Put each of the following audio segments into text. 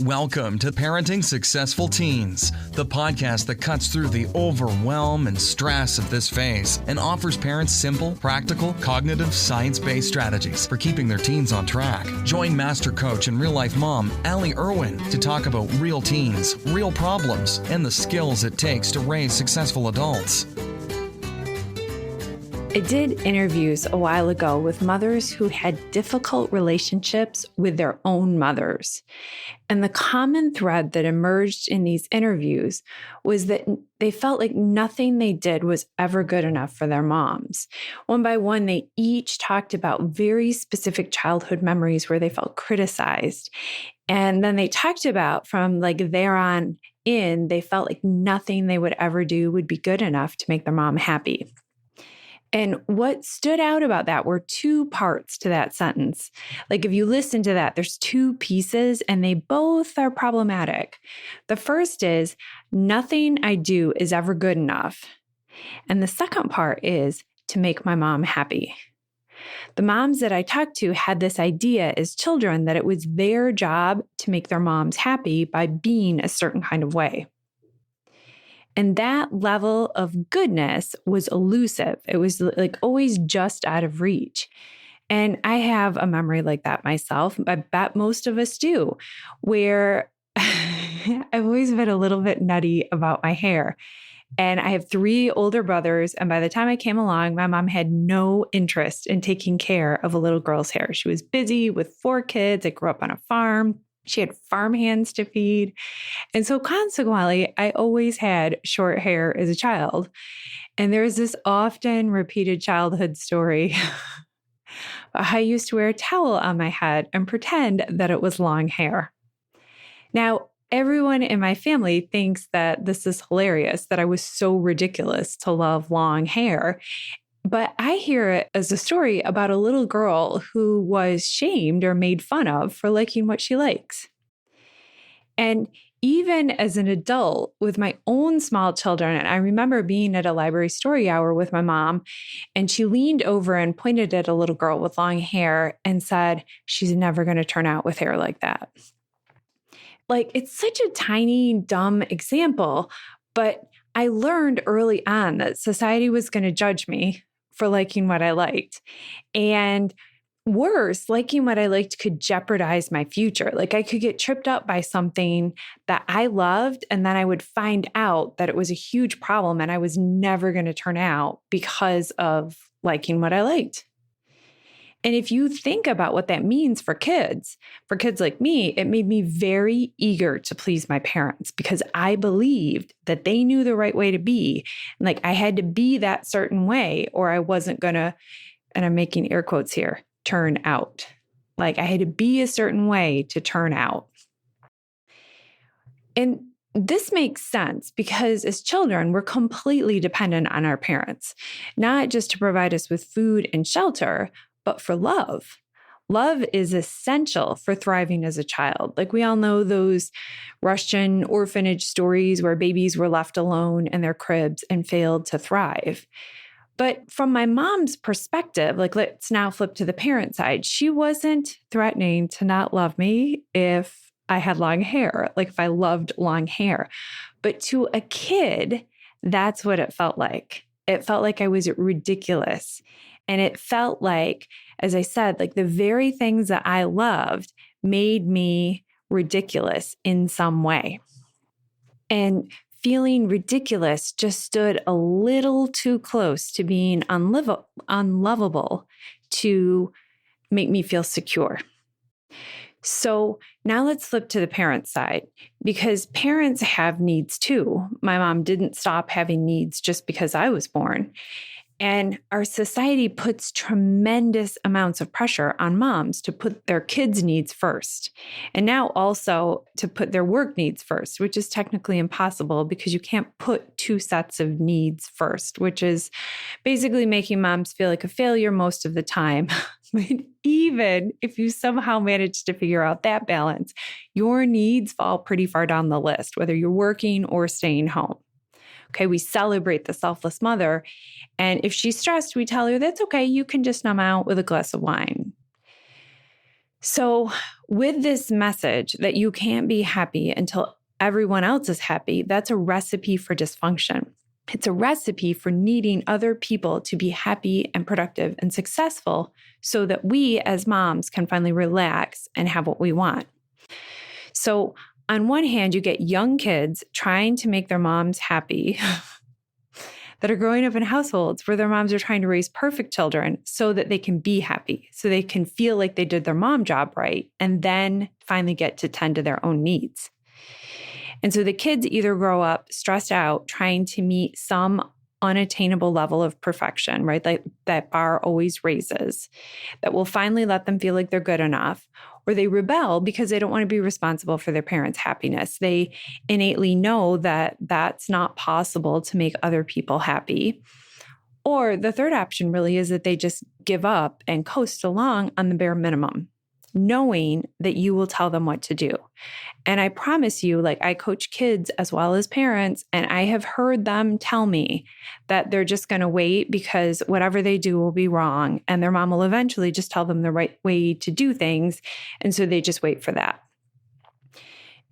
Welcome to Parenting Successful Teens, the podcast that cuts through the overwhelm and stress of this phase and offers parents simple, practical, cognitive, science-based strategies for keeping their teens on track. Join master coach and real-life mom, Allie Irwin, to talk about real teens, real problems, and the skills it takes to raise successful adults. I did interviews a while ago with mothers who had difficult relationships with their own mothers. And the common thread that emerged in these interviews was that they felt like nothing they did was ever good enough for their moms. One by one, they each talked about very specific childhood memories where they felt criticized. And then they talked about from like there on in, they felt like nothing they would ever do would be good enough to make their mom happy. And what stood out about that were two parts to that sentence. Like if you listen to that, there's two pieces and they both are problematic. The first is, nothing I do is ever good enough. And the second part is to make my mom happy. The moms that I talked to had this idea as children that it was their job to make their moms happy by being a certain kind of way. And that level of goodness was elusive. It was like always just out of reach. And I have a memory like that myself. I bet most of us do, where I've always been a little bit nutty about my hair. And I have 3 older brothers. And by the time I came along, my mom had no interest in taking care of a little girl's hair. She was busy with 4 kids. I grew up on a farm. She had farm hands to feed. And so consequently, I always had short hair as a child. And there's this often repeated childhood story about how I used to wear a towel on my head and pretend that it was long hair. Now, everyone in my family thinks that this is hilarious, that I was so ridiculous to love long hair. But I hear it as a story about a little girl who was shamed or made fun of for liking what she likes. And even as an adult with my own small children, and I remember being at a library story hour with my mom, and she leaned over and pointed at a little girl with long hair and said, "She's never going to turn out with hair like that." Like, it's such a tiny, dumb example, but I learned early on that society was going to judge me for liking what I liked. And worse, liking what I liked could jeopardize my future. Like I could get tripped up by something that I loved, and then I would find out that it was a huge problem and I was never going to turn out because of liking what I liked. And if you think about what that means for kids like me, it made me very eager to please my parents because I believed that they knew the right way to be. Like I had to be that certain way or I wasn't going to, and I'm making air quotes here, turn out. Like I had to be a certain way to turn out. And this makes sense because as children, we're completely dependent on our parents, not just to provide us with food and shelter, but for love. Love is essential for thriving as a child. Like we all know those Russian orphanage stories where babies were left alone in their cribs and failed to thrive. But from my mom's perspective, like let's now flip to the parent side, she wasn't threatening to not love me if I had long hair, like if I loved long hair. But to a kid, that's what it felt like. It felt like I was ridiculous. And it felt like, as I said, like the very things that I loved made me ridiculous in some way. And feeling ridiculous just stood a little too close to being unlovable to make me feel secure. So now let's flip to the parent side because parents have needs too. My mom didn't stop having needs just because I was born. And our society puts tremendous amounts of pressure on moms to put their kids' needs first. And now also to put their work needs first, which is technically impossible because you can't put 2 sets of needs first, which is basically making moms feel like a failure most of the time. But even if you somehow manage to figure out that balance, your needs fall pretty far down the list, whether you're working or staying home. Okay, we celebrate the selfless mother. And if she's stressed, we tell her, that's okay, you can just numb out with a glass of wine. So with this message that you can't be happy until everyone else is happy, that's a recipe for dysfunction. It's a recipe for needing other people to be happy and productive and successful so that we as moms can finally relax and have what we want. So on one hand, you get young kids trying to make their moms happy that are growing up in households where their moms are trying to raise perfect children so that they can be happy, so they can feel like they did their mom job right, and then finally get to tend to their own needs. And so the kids either grow up stressed out, trying to meet some unattainable level of perfection, right? Like that bar always raises, that will finally let them feel like they're good enough, or they rebel because they don't want to be responsible for their parents' happiness. They innately know that that's not possible to make other people happy. Or the third option really is that they just give up and coast along on the bare minimum, knowing that you will tell them what to do. And I promise you, like I coach kids as well as parents, and I have heard them tell me that they're just going to wait because whatever they do will be wrong. And their mom will eventually just tell them the right way to do things. And so they just wait for that.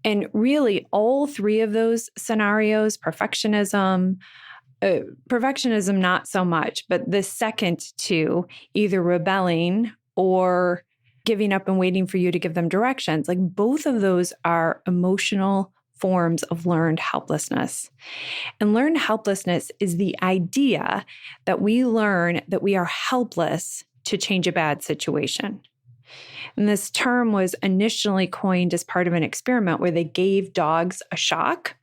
And really, all three of those scenarios, perfectionism, not so much, but the second two, either rebelling or giving up and waiting for you to give them directions, like both of those are emotional forms of learned helplessness. And learned helplessness is the idea that we learn that we are helpless to change a bad situation. And this term was initially coined as part of an experiment where they gave dogs a shock.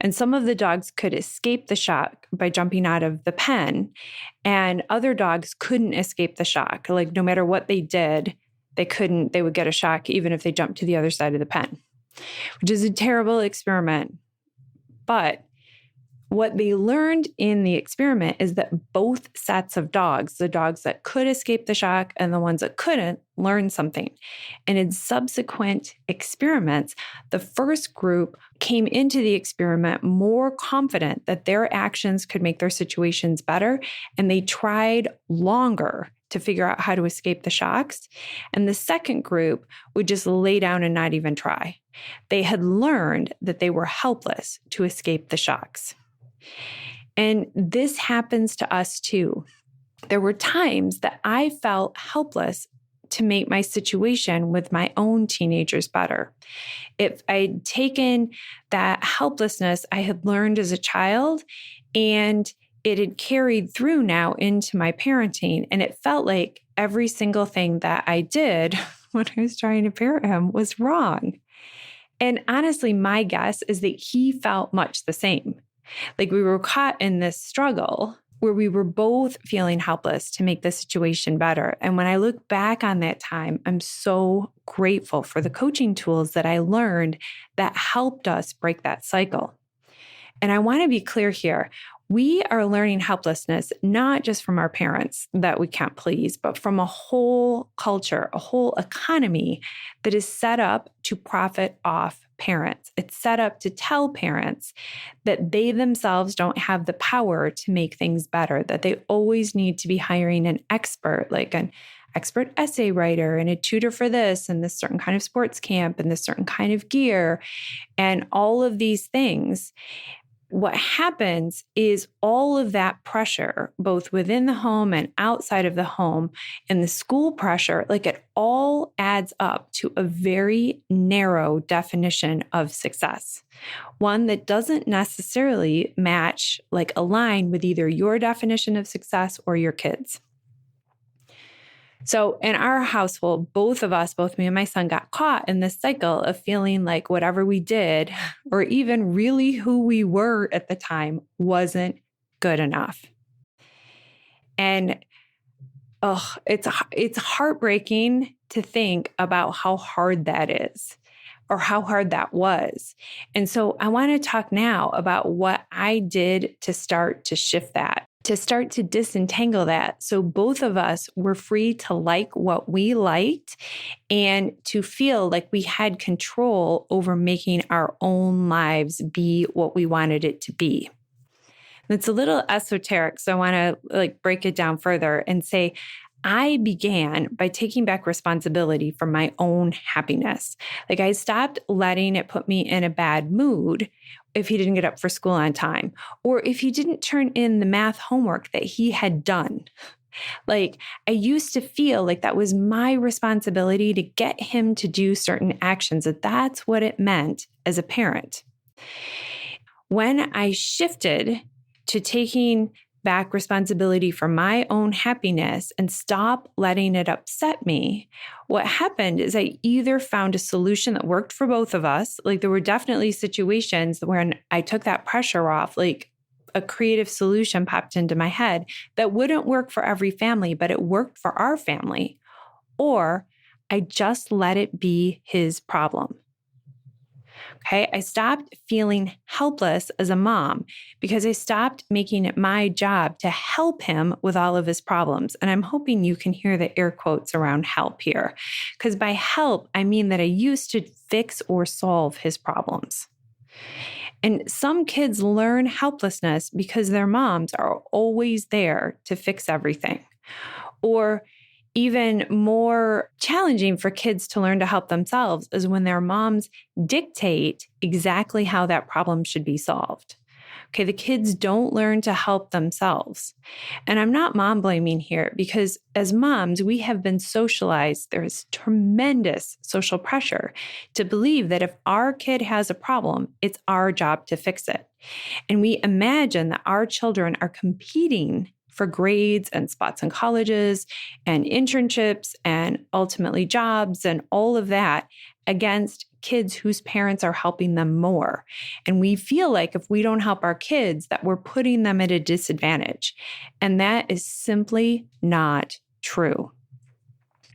And some of the dogs could escape the shock by jumping out of the pen, and other dogs couldn't escape the shock. Like no matter what they did, they would get a shock even if they jumped to the other side of the pen, which is a terrible experiment. But what they learned in the experiment is that both sets of dogs, the dogs that could escape the shock and the ones that couldn't, learned something. And in subsequent experiments, the first group came into the experiment more confident that their actions could make their situations better, and they tried longer to figure out how to escape the shocks. And the second group would just lay down and not even try. They had learned that they were helpless to escape the shocks. And this happens to us too. There were times that I felt helpless to make my situation with my own teenagers better. If I'd taken that helplessness I had learned as a child and it had carried through now into my parenting, and it felt like every single thing that I did when I was trying to parent him was wrong. And honestly, my guess is that he felt much the same. Like we were caught in this struggle where we were both feeling helpless to make the situation better. And when I look back on that time, I'm so grateful for the coaching tools that I learned that helped us break that cycle. And I want to be clear here. We are learning helplessness, not just from our parents that we can't please, but from a whole culture, a whole economy that is set up to profit off parents. It's set up to tell parents that they themselves don't have the power to make things better, that they always need to be hiring an expert, like an expert essay writer and a tutor for this and this certain kind of sports camp and this certain kind of gear and all of these things. What happens is all of that pressure, both within the home and outside of the home, and the school pressure, like it all adds up to a very narrow definition of success. One that doesn't necessarily match, like align with either your definition of success or your kids. So in our household, both me and my son got caught in this cycle of feeling like whatever we did, or even really who we were at the time, wasn't good enough. And it's heartbreaking to think about how hard that is, or how hard that was. And so I want to talk now about what I did to start to shift that, to start to disentangle that. So both of us were free to like what we liked and to feel like we had control over making our own lives be what we wanted it to be. And it's a little esoteric, so I want to break it down further and say, I began by taking back responsibility for my own happiness. Like I stopped letting it put me in a bad mood if he didn't get up for school on time, or if he didn't turn in the math homework that he had done. Like I used to feel like that was my responsibility to get him to do certain actions, that that's what it meant as a parent. When I shifted to taking back responsibility for my own happiness and stop letting it upset me, what happened is I either found a solution that worked for both of us. Like there were definitely situations when I took that pressure off, like a creative solution popped into my head that wouldn't work for every family, but it worked for our family. Or I just let it be his problem. Okay, I stopped feeling helpless as a mom because I stopped making it my job to help him with all of his problems. And I'm hoping you can hear the air quotes around help here, because by help, I mean that I used to fix or solve his problems. And some kids learn helplessness because their moms are always there to fix everything. Or even more challenging for kids to learn to help themselves is when their moms dictate exactly how that problem should be solved. Okay, the kids don't learn to help themselves. And I'm not mom blaming here because as moms, we have been socialized. There is tremendous social pressure to believe that if our kid has a problem, it's our job to fix it. And we imagine that our children are competing for grades and spots in colleges and internships and ultimately jobs and all of that against kids whose parents are helping them more. And we feel like if we don't help our kids, that we're putting them at a disadvantage. And that is simply not true.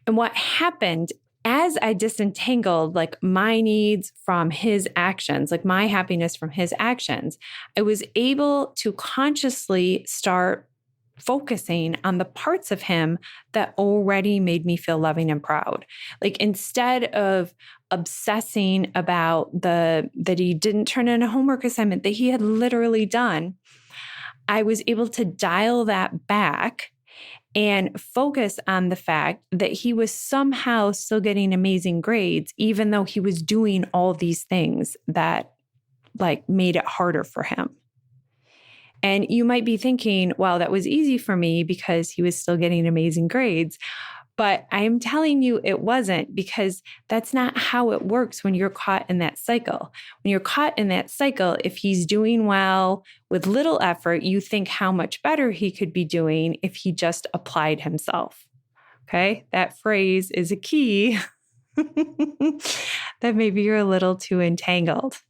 And what happened as I disentangled like my needs from his actions, like my happiness from his actions, I was able to consciously start focusing on the parts of him that already made me feel loving and proud. Like instead of obsessing about that he didn't turn in a homework assignment that he had literally done, I was able to dial that back and focus on the fact that he was somehow still getting amazing grades, even though he was doing all these things that like made it harder for him. And you might be thinking, wow, that was easy for me because he was still getting amazing grades. But I'm telling you it wasn't, because that's not how it works when you're caught in that cycle. When you're caught in that cycle, if he's doing well with little effort, you think how much better he could be doing if he just applied himself. Okay, that phrase is a key that maybe you're a little too entangled.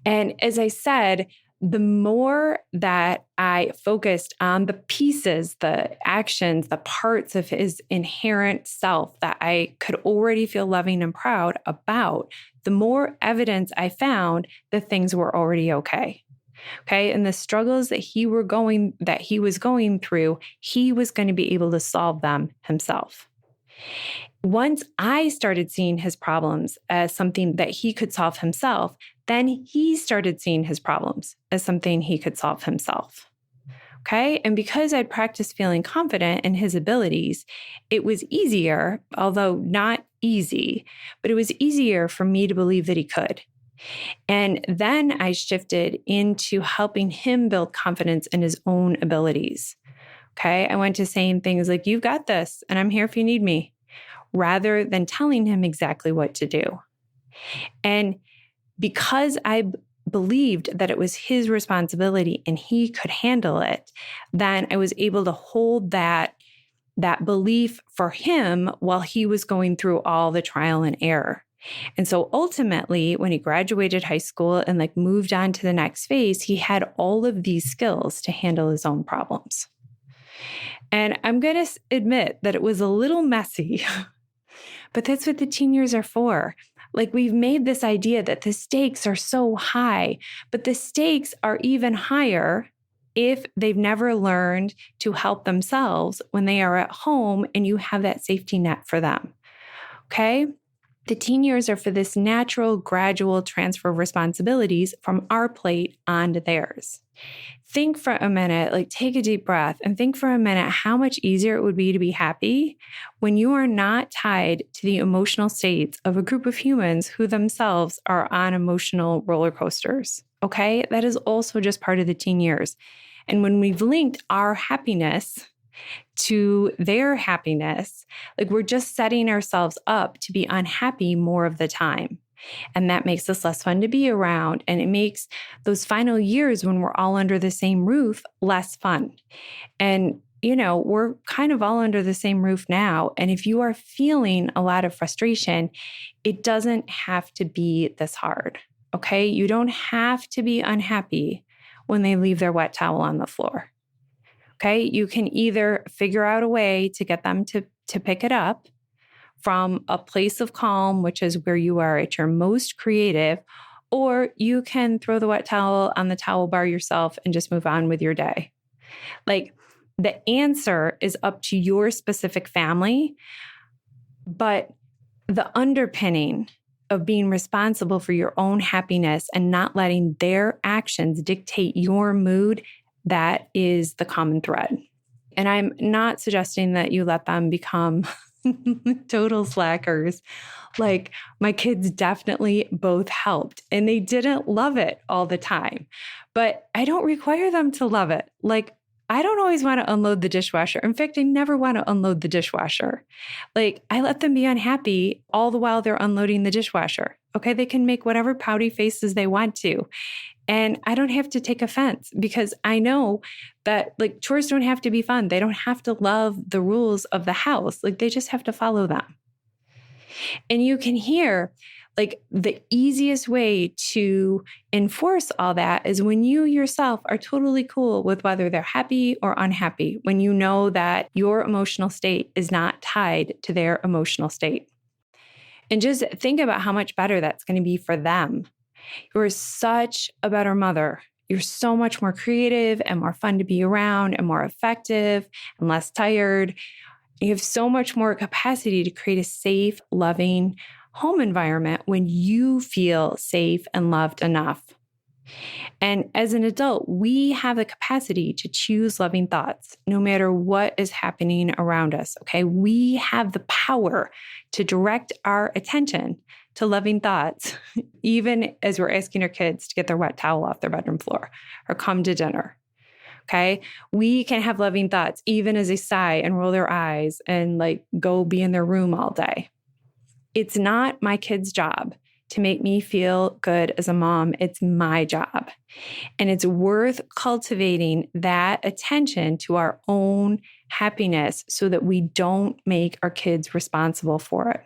And as I said, the more that I focused on the pieces, the actions, the parts of his inherent self that I could already feel loving and proud about, the more evidence I found that things were already okay. Okay. And the struggles that he was going through, he was going to be able to solve them himself. Once I started seeing his problems as something that he could solve himself, then he started seeing his problems as something he could solve himself. Okay. And because I'd practiced feeling confident in his abilities, it was easier, although not easy, but it was easier for me to believe that he could. And then I shifted into helping him build confidence in his own abilities. Okay. I went to saying things like, you've got this, and I'm here if you need me, rather than telling him exactly what to do. And because I believed that it was his responsibility and he could handle it, then I was able to hold that belief for him while he was going through all the trial and error. And so ultimately, when he graduated high school and like moved on to the next phase, he had all of these skills to handle his own problems. And I'm going to admit that it was a little messy, but that's what the teen years are for. Like we've made this idea that the stakes are so high, but the stakes are even higher if they've never learned to help themselves when they are at home and you have that safety net for them. Okay? The teen years are for this natural, gradual transfer of responsibilities from our plate onto theirs. Think for a minute, like take a deep breath and think for a minute how much easier it would be to be happy when you are not tied to the emotional states of a group of humans who themselves are on emotional roller coasters. Okay? That is also just part of the teen years. And when we've linked our happiness to their happiness, like we're just setting ourselves up to be unhappy more of the time. And that makes us less fun to be around. And it makes those final years when we're all under the same roof less fun. And, we're kind of all under the same roof now. And if you are feeling a lot of frustration, it doesn't have to be this hard. Okay? You don't have to be unhappy when they leave their wet towel on the floor. Okay? You can either figure out a way to get them to pick it up from a place of calm, which is where you are at your most creative, or you can throw the wet towel on the towel bar yourself and just move on with your day. Like, the answer is up to your specific family, but the underpinning of being responsible for your own happiness and not letting their actions dictate your mood, that is the common thread. And I'm not suggesting that you let them become total slackers. Like, my kids definitely both helped and they didn't love it all the time, but I don't require them to love it. Like, I don't always want to unload the dishwasher. In fact, I never want to unload the dishwasher. Like, I let them be unhappy all the while they're unloading the dishwasher. Okay, they can make whatever pouty faces they want to. And I don't have to take offense because I know that chores don't have to be fun. They don't have to love the rules of the house. They just have to follow them. And you can hear the easiest way to enforce all that is when you yourself are totally cool with whether they're happy or unhappy, when you know that your emotional state is not tied to their emotional state. And just think about how much better that's going to be for them. You're such a better mother. You're so much more creative and more fun to be around and more effective and less tired. You have so much more capacity to create a safe, loving home environment when you feel safe and loved enough. And as an adult, we have the capacity to choose loving thoughts no matter what is happening around us. Okay, we have the power to direct our attention to loving thoughts, even as we're asking our kids to get their wet towel off their bedroom floor or come to dinner. Okay, we can have loving thoughts even as they sigh and roll their eyes and go be in their room all day. It's not my kid's job to make me feel good as a mom. It's my job. And it's worth cultivating that attention to our own happiness so that we don't make our kids responsible for it.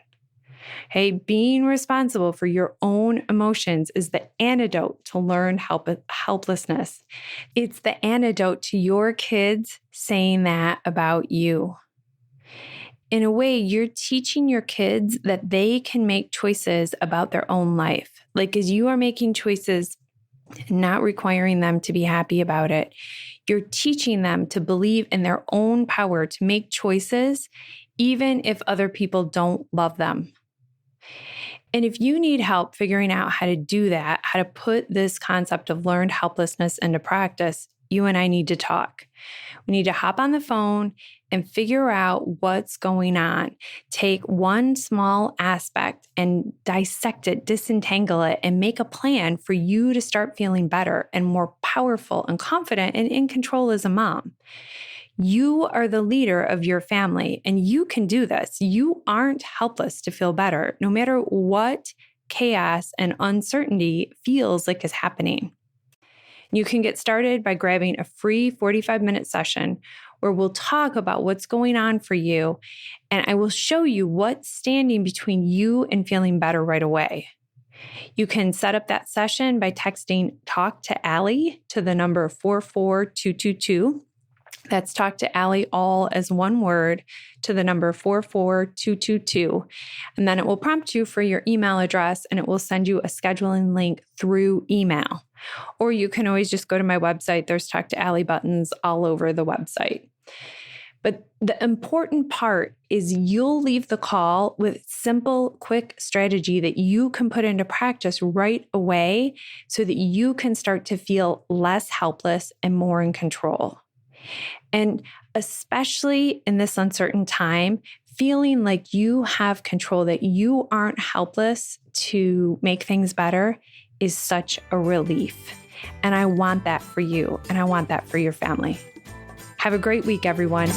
Hey, being responsible for your own emotions is the antidote to learned helplessness. It's the antidote to your kids saying that about you. In a way, you're teaching your kids that they can make choices about their own life. As you are making choices, not requiring them to be happy about it, you're teaching them to believe in their own power to make choices, even if other people don't love them. And if you need help figuring out how to do that, how to put this concept of learned helplessness into practice, you and I need to talk. We need to hop on the phone and figure out what's going on. Take one small aspect and dissect it, disentangle it, and make a plan for you to start feeling better and more powerful and confident and in control as a mom. You are the leader of your family, and you can do this. You aren't helpless to feel better, no matter what chaos and uncertainty feels like is happening. You can get started by grabbing a free 45-minute session where we'll talk about what's going on for you, and I will show you what's standing between you and feeling better right away. You can set up that session by texting Talk to Allie to the number 44222. That's Talk to Allie, all as one word, to the number 44222. And then it will prompt you for your email address and it will send you a scheduling link through email. Or you can always just go to my website. There's Talk to Allie buttons all over the website. But the important part is you'll leave the call with simple, quick strategy that you can put into practice right away so that you can start to feel less helpless and more in control. And especially in this uncertain time, feeling like you have control, that you aren't helpless to make things better is such a relief. And I want that for you, and I want that for your family. Have a great week, everyone.